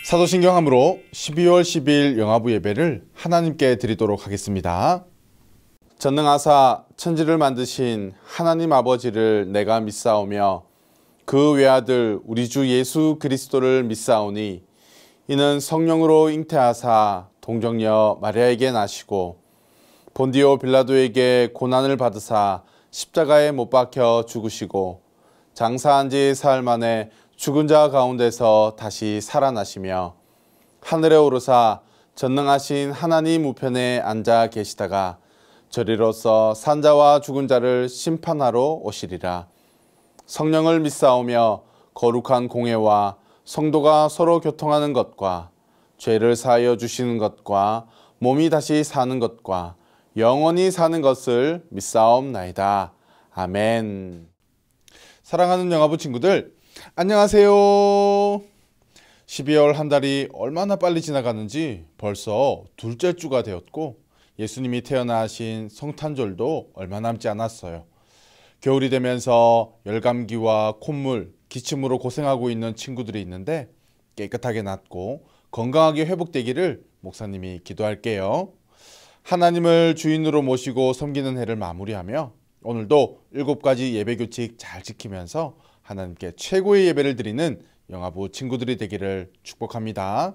사도신경함으로 12월 10일 영화부 예배를 하나님께 드리도록 하겠습니다. 전능하사 천지를 만드신 하나님 아버지를 내가 믿사오며 그 외아들 우리 주 예수 그리스도를 믿사오니 이는 성령으로 잉태하사 동정녀 마리아에게 나시고 본디오 빌라도에게 고난을 받으사 십자가에 못 박혀 죽으시고 장사한 지 사흘 만에 죽은 자 가운데서 다시 살아나시며 하늘에 오르사 전능하신 하나님 우편에 앉아 계시다가 저리로서 산자와 죽은 자를 심판하러 오시리라. 성령을 믿사오며 거룩한 공회와 성도가 서로 교통하는 것과 죄를 사하여 주시는 것과 몸이 다시 사는 것과 영원히 사는 것을 믿사옵나이다. 아멘. 사랑하는 영화부 친구들, 안녕하세요. 12월 한 달이 얼마나 빨리 지나가는지 벌써 둘째 주가 되었고 예수님이 태어나신 성탄절도 얼마 남지 않았어요. 겨울이 되면서 열감기와 콧물, 기침으로 고생하고 있는 친구들이 있는데 깨끗하게 낫고 건강하게 회복되기를 목사님이 기도할게요. 하나님을 주인으로 모시고 섬기는 해를 마무리하며 오늘도 7가지 예배 규칙 잘 지키면서 하나님께 최고의 예배를 드리는 영화부 친구들이 되기를 축복합니다.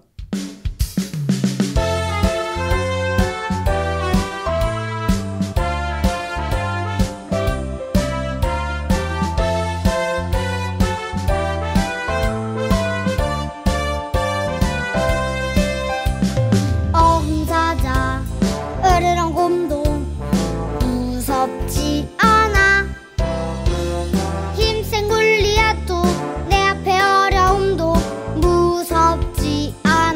어흥사자 으르렁 곰도 무섭지 않아. 힘센 골리앗도 내 앞에 어려움도 무섭지 않아.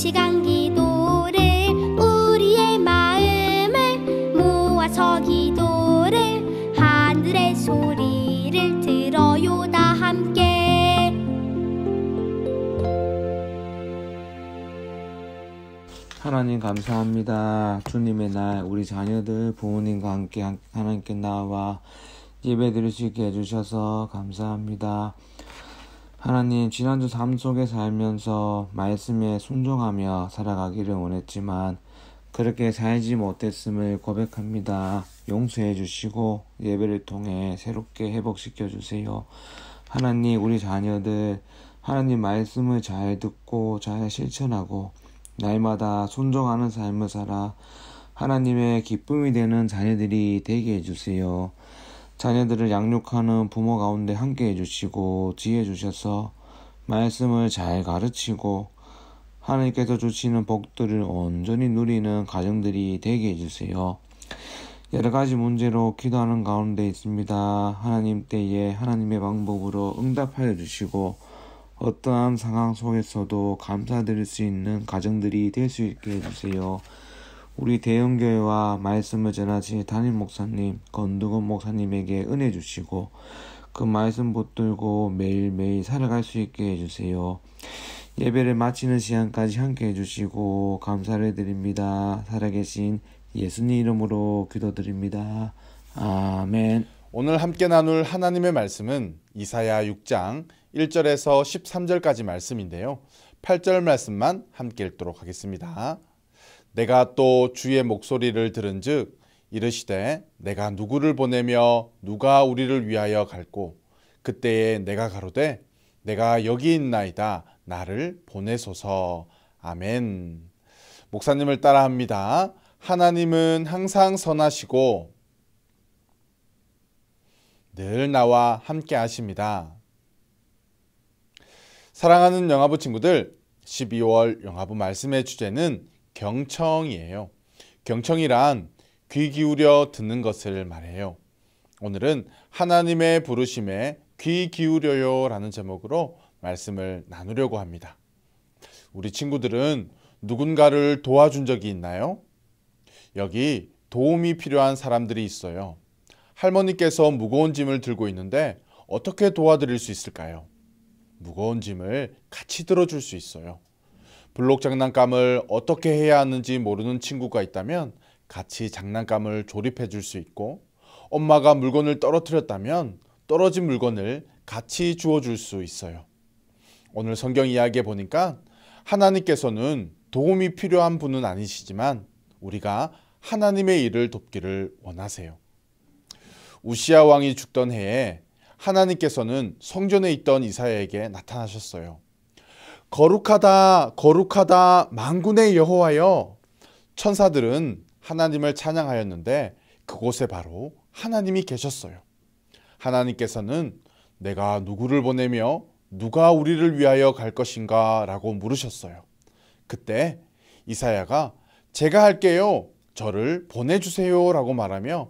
시간 기도를 우리의 마음을 모아서 기도를 하늘의 소리를 들어요 다 함께. 하나님 감사합니다. 주님의 날 우리 자녀들 부모님과 함께 하나님께 나와 예배 드릴 수 있게 해주셔서 감사합니다. 하나님, 지난주 삶 속에 살면서 말씀에 순종하며 살아가기를 원했지만 그렇게 살지 못했음을 고백합니다. 용서해 주시고 예배를 통해 새롭게 회복시켜 주세요. 하나님, 우리 자녀들 하나님 말씀을 잘 듣고 잘 실천하고 날마다 순종하는 삶을 살아 하나님의 기쁨이 되는 자녀들이 되게 해주세요. 자녀들을 양육하는 부모 가운데 함께 해주시고 지혜 주셔서 말씀을 잘 가르치고 하나님께서 주시는 복들을 온전히 누리는 가정들이 되게 해주세요. 여러 가지 문제로 기도하는 가운데 있습니다. 하나님 때에 하나님의 방법으로 응답하여 주시고 어떠한 상황 속에서도 감사드릴 수 있는 가정들이 될 수 있게 해주세요. 우리 대형교회와 말씀을 전하신 담임 목사님, 권두건 목사님에게 은혜 주시고 그 말씀 붙들고 매일매일 살아갈 수 있게 해주세요. 예배를 마치는 시간까지 함께 해주시고 감사를 드립니다. 살아계신 예수님 이름으로 기도드립니다. 아멘. 오늘 함께 나눌 하나님의 말씀은 이사야 6장 1절에서 13절까지 말씀인데요. 8절 말씀만 함께 읽도록 하겠습니다. 내가 또 주의 목소리를 들은즉 이르시되 내가 누구를 보내며 누가 우리를 위하여 갈꼬 그때에 내가 가로되 내가 여기 있나이다 나를 보내소서. 아멘. 목사님을 따라합니다. 하나님은 항상 선하시고 늘 나와 함께 하십니다. 사랑하는 영화부 친구들, 12월 영화부 말씀의 주제는 경청이에요. 경청이란 귀 기울여 듣는 것을 말해요. 오늘은 하나님의 부르심에 귀 기울여요 라는 제목으로 말씀을 나누려고 합니다. 우리 친구들은 누군가를 도와준 적이 있나요? 여기 도움이 필요한 사람들이 있어요. 할머니께서 무거운 짐을 들고 있는데 어떻게 도와드릴 수 있을까요? 무거운 짐을 같이 들어줄 수 있어요. 블록 장난감을 어떻게 해야 하는지 모르는 친구가 있다면 같이 장난감을 조립해 줄 수 있고, 엄마가 물건을 떨어뜨렸다면 떨어진 물건을 같이 주워줄 수 있어요. 오늘 성경 이야기에 보니까 하나님께서는 도움이 필요한 분은 아니시지만 우리가 하나님의 일을 돕기를 원하세요. 우시야 왕이 죽던 해에 하나님께서는 성전에 있던 이사야에게 나타나셨어요. 거룩하다 거룩하다 만군의 여호와여. 천사들은 하나님을 찬양하였는데 그곳에 바로 하나님이 계셨어요. 하나님께서는 내가 누구를 보내며 누가 우리를 위하여 갈 것인가 라고 물으셨어요. 그때 이사야가 제가 할게요, 저를 보내주세요 라고 말하며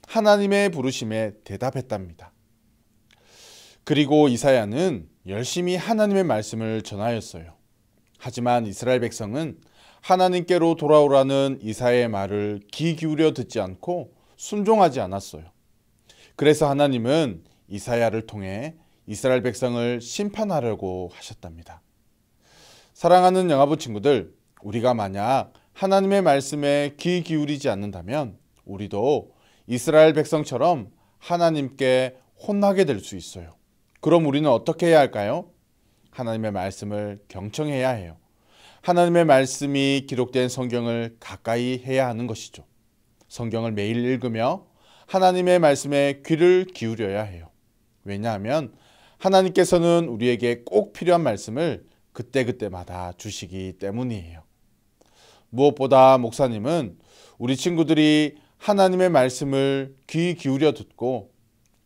하나님의 부르심에 대답했답니다. 그리고 이사야는 열심히 하나님의 말씀을 전하였어요. 하지만 이스라엘 백성은 하나님께로 돌아오라는 이사야의 말을 귀 기울여 듣지 않고 순종하지 않았어요. 그래서 하나님은 이사야를 통해 이스라엘 백성을 심판하려고 하셨답니다. 사랑하는 영화부 친구들, 우리가 만약 하나님의 말씀에 귀 기울이지 않는다면 우리도 이스라엘 백성처럼 하나님께 혼나게 될 수 있어요. 그럼 우리는 어떻게 해야 할까요? 하나님의 말씀을 경청해야 해요. 하나님의 말씀이 기록된 성경을 가까이 해야 하는 것이죠. 성경을 매일 읽으며 하나님의 말씀에 귀를 기울여야 해요. 왜냐하면 하나님께서는 우리에게 꼭 필요한 말씀을 그때그때마다 주시기 때문이에요. 무엇보다 목사님은 우리 친구들이 하나님의 말씀을 귀 기울여 듣고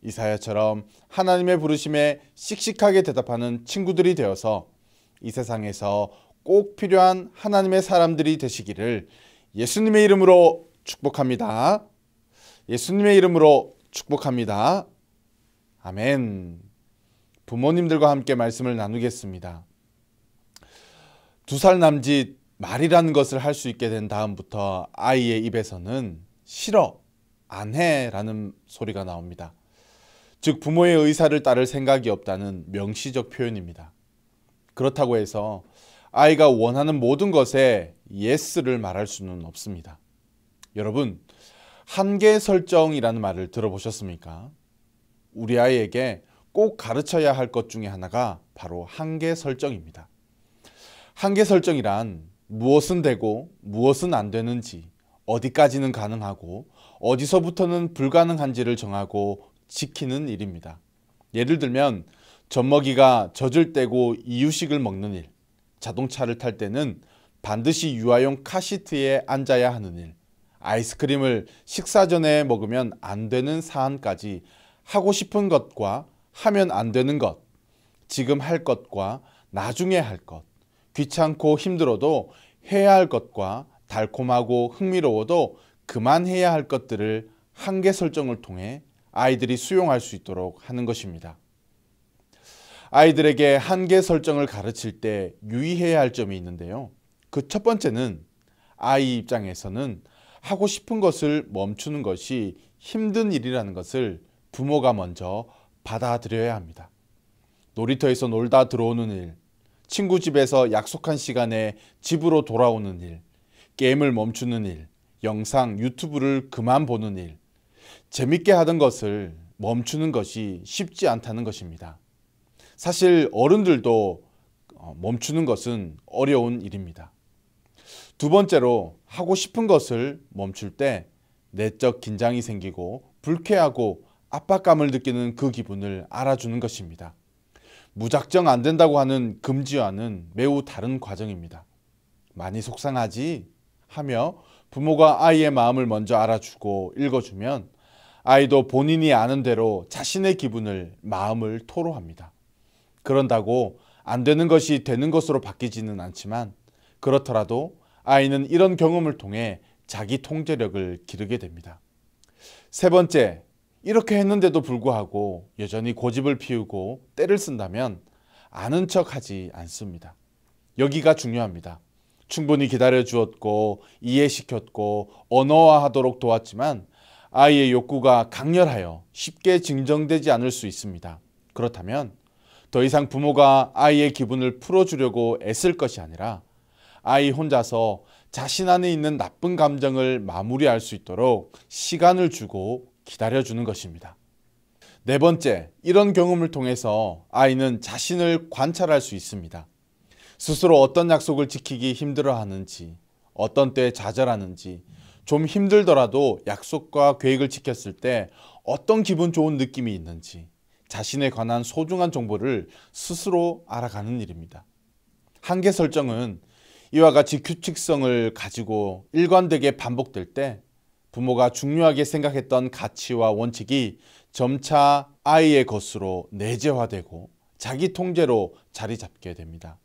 이사야처럼 하나님의 부르심에 씩씩하게 대답하는 친구들이 되어서 이 세상에서 꼭 필요한 하나님의 사람들이 되시기를 예수님의 이름으로 축복합니다. 예수님의 이름으로 축복합니다. 아멘. 부모님들과 함께 말씀을 나누겠습니다. 2살 남짓 말이라는 것을 할 수 있게 된 다음부터 아이의 입에서는 싫어, 안 해 라는 소리가 나옵니다. 즉 부모의 의사를 따를 생각이 없다는 명시적 표현입니다. 그렇다고 해서 아이가 원하는 모든 것에 yes를 말할 수는 없습니다. 여러분, 한계 설정이라는 말을 들어보셨습니까? 우리 아이에게 꼭 가르쳐야 할 것 중에 하나가 바로 한계 설정입니다. 한계 설정이란 무엇은 되고 무엇은 안 되는지, 어디까지는 가능하고 어디서부터는 불가능한지를 정하고 지키는 일입니다. 예를 들면 젖먹이가 젖을 떼고 이유식을 먹는 일, 자동차를 탈 때는 반드시 유아용 카시트에 앉아야 하는 일, 아이스크림을 식사 전에 먹으면 안 되는 사안까지 하고 싶은 것과 하면 안 되는 것, 지금 할 것과 나중에 할 것, 귀찮고 힘들어도 해야 할 것과 달콤하고 흥미로워도 그만해야 할 것들을 한계 설정을 통해 아이들이 수용할 수 있도록 하는 것입니다. 아이들에게 한계 설정을 가르칠 때 유의해야 할 점이 있는데요. 그 첫 번째는 아이 입장에서는 하고 싶은 것을 멈추는 것이 힘든 일이라는 것을 부모가 먼저 받아들여야 합니다. 놀이터에서 놀다 들어오는 일, 친구 집에서 약속한 시간에 집으로 돌아오는 일, 게임을 멈추는 일, 영상, 유튜브를 그만 보는 일, 재밌게 하던 것을 멈추는 것이 쉽지 않다는 것입니다. 사실 어른들도 멈추는 것은 어려운 일입니다. 두 번째로 하고 싶은 것을 멈출 때 내적 긴장이 생기고 불쾌하고 압박감을 느끼는 그 기분을 알아주는 것입니다. 무작정 안 된다고 하는 금지와는 매우 다른 과정입니다. 많이 속상하지? 하며 부모가 아이의 마음을 먼저 알아주고 읽어주면 아이도 본인이 아는 대로 자신의 기분을, 마음을 토로합니다. 그런다고 안 되는 것이 되는 것으로 바뀌지는 않지만 그렇더라도 아이는 이런 경험을 통해 자기 통제력을 기르게 됩니다. 세 번째, 이렇게 했는데도 불구하고 여전히 고집을 피우고 떼를 쓴다면 아는 척하지 않습니다. 여기가 중요합니다. 충분히 기다려 주었고 이해시켰고 언어화하도록 도왔지만 아이의 욕구가 강렬하여 쉽게 진정되지 않을 수 있습니다. 그렇다면 더 이상 부모가 아이의 기분을 풀어주려고 애쓸 것이 아니라 아이 혼자서 자신 안에 있는 나쁜 감정을 마무리할 수 있도록 시간을 주고 기다려주는 것입니다. 네 번째, 이런 경험을 통해서 아이는 자신을 관찰할 수 있습니다. 스스로 어떤 약속을 지키기 힘들어하는지, 어떤 때에 좌절하는지, 좀 힘들더라도 약속과 계획을 지켰을 때 어떤 기분 좋은 느낌이 있는지, 자신에 관한 소중한 정보를 스스로 알아가는 일입니다. 한계 설정은 이와 같이 규칙성을 가지고 일관되게 반복될 때 부모가 중요하게 생각했던 가치와 원칙이 점차 아이의 것으로 내재화되고 자기 통제로 자리 잡게 됩니다.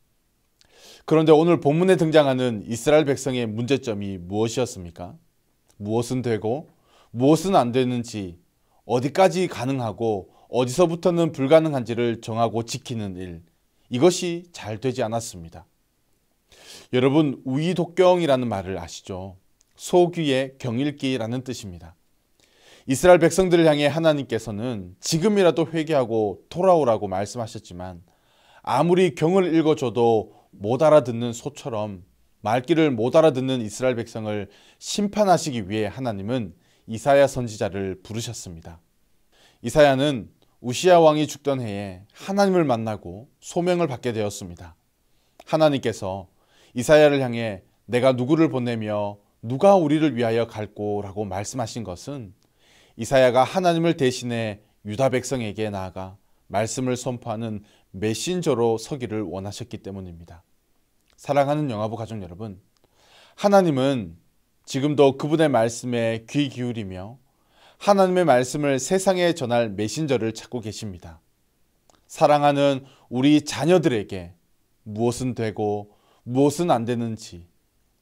그런데 오늘 본문에 등장하는 이스라엘 백성의 문제점이 무엇이었습니까? 무엇은 되고 무엇은 안 되는지, 어디까지 가능하고 어디서부터는 불가능한지를 정하고 지키는 일, 이것이 잘 되지 않았습니다. 여러분, 우이독경이라는 말을 아시죠? 소귀의 경읽기라는 뜻입니다. 이스라엘 백성들을 향해 하나님께서는 지금이라도 회개하고 돌아오라고 말씀하셨지만 아무리 경을 읽어줘도 못 알아듣는 소처럼 말귀를 못 알아듣는 이스라엘 백성을 심판하시기 위해 하나님은 이사야 선지자를 부르셨습니다. 이사야는 우시야 왕이 죽던 해에 하나님을 만나고 소명을 받게 되었습니다. 하나님께서 이사야를 향해 내가 누구를 보내며 누가 우리를 위하여 갈꼬라고 말씀하신 것은 이사야가 하나님을 대신해 유다 백성에게 나아가 말씀을 선포하는 메신저로 서기를 원하셨기 때문입니다. 사랑하는 영화부 가족 여러분, 하나님은 지금도 그분의 말씀에 귀 기울이며 하나님의 말씀을 세상에 전할 메신저를 찾고 계십니다. 사랑하는 우리 자녀들에게 무엇은 되고 무엇은 안 되는지,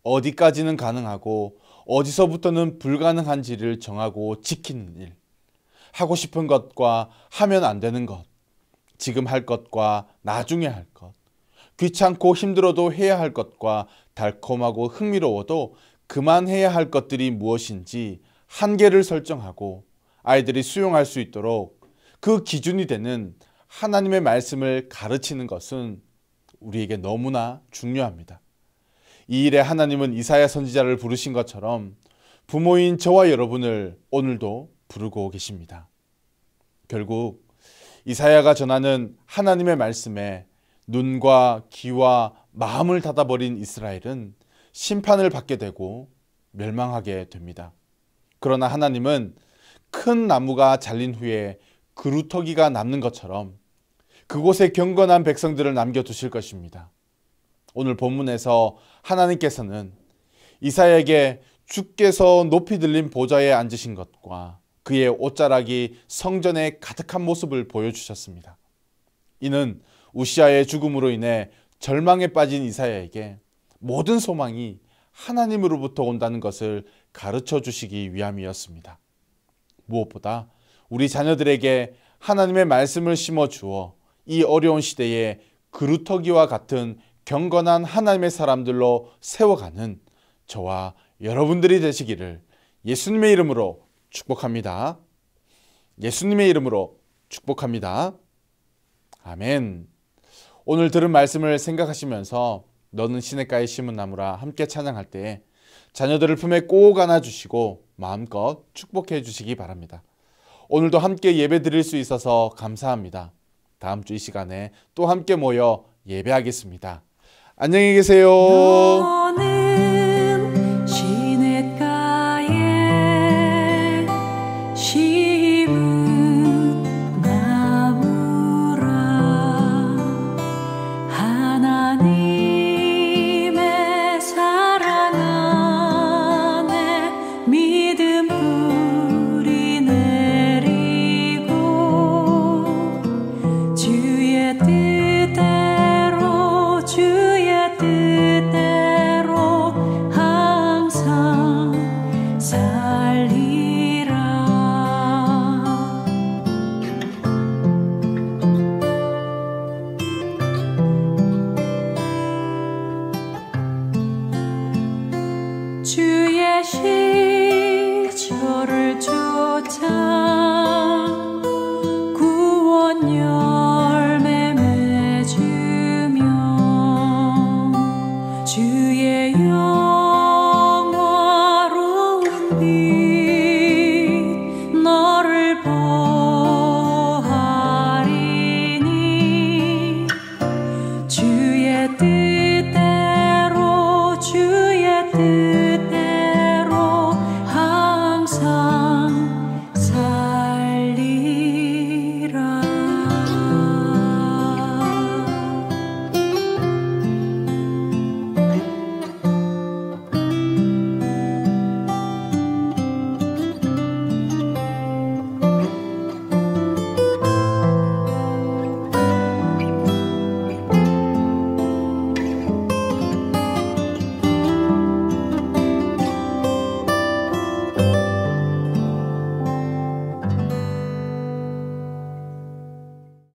어디까지는 가능하고 어디서부터는 불가능한지를 정하고 지키는 일, 하고 싶은 것과 하면 안 되는 것, 지금 할 것과 나중에 할 것, 귀찮고 힘들어도 해야 할 것과 달콤하고 흥미로워도 그만해야 할 것들이 무엇인지 한계를 설정하고 아이들이 수용할 수 있도록 그 기준이 되는 하나님의 말씀을 가르치는 것은 우리에게 너무나 중요합니다. 이 일에 하나님은 이사야 선지자를 부르신 것처럼 부모인 저와 여러분을 오늘도 부르고 계십니다. 결국 이사야가 전하는 하나님의 말씀에 눈과 귀와 마음을 닫아버린 이스라엘은 심판을 받게 되고 멸망하게 됩니다. 그러나 하나님은 큰 나무가 잘린 후에 그루터기가 남는 것처럼 그곳에 경건한 백성들을 남겨두실 것입니다. 오늘 본문에서 하나님께서는 이사야에게 주께서 높이 들린 보좌에 앉으신 것과 그의 옷자락이 성전에 가득한 모습을 보여주셨습니다. 이는 우시아의 죽음으로 인해 절망에 빠진 이사야에게 모든 소망이 하나님으로부터 온다는 것을 가르쳐 주시기 위함이었습니다. 무엇보다 우리 자녀들에게 하나님의 말씀을 심어 주어 이 어려운 시대에 그루터기와 같은 경건한 하나님의 사람들로 세워가는 저와 여러분들이 되시기를 예수님의 이름으로 축복합니다. 예수님의 이름으로 축복합니다. 아멘. 오늘 들은 말씀을 생각하시면서 너는 시냇가에 심은 나무라 함께 찬양할 때 자녀들을 품에 꼭 안아주시고 마음껏 축복해 주시기 바랍니다. 오늘도 함께 예배 드릴 수 있어서 감사합니다. 다음 주 이 시간에 또 함께 모여 예배하겠습니다. 안녕히 계세요. 너는 시냇가에 심은 나무라 하나님의 사랑 안에 믿음 뿌리 내리고 주의 뜻대로 주의 뜻대로 항상 살리라. 주의 시초를 쫓아 구원 열매 맺으며 주의 영화로운 빛 너를 보하리니 주의 뜻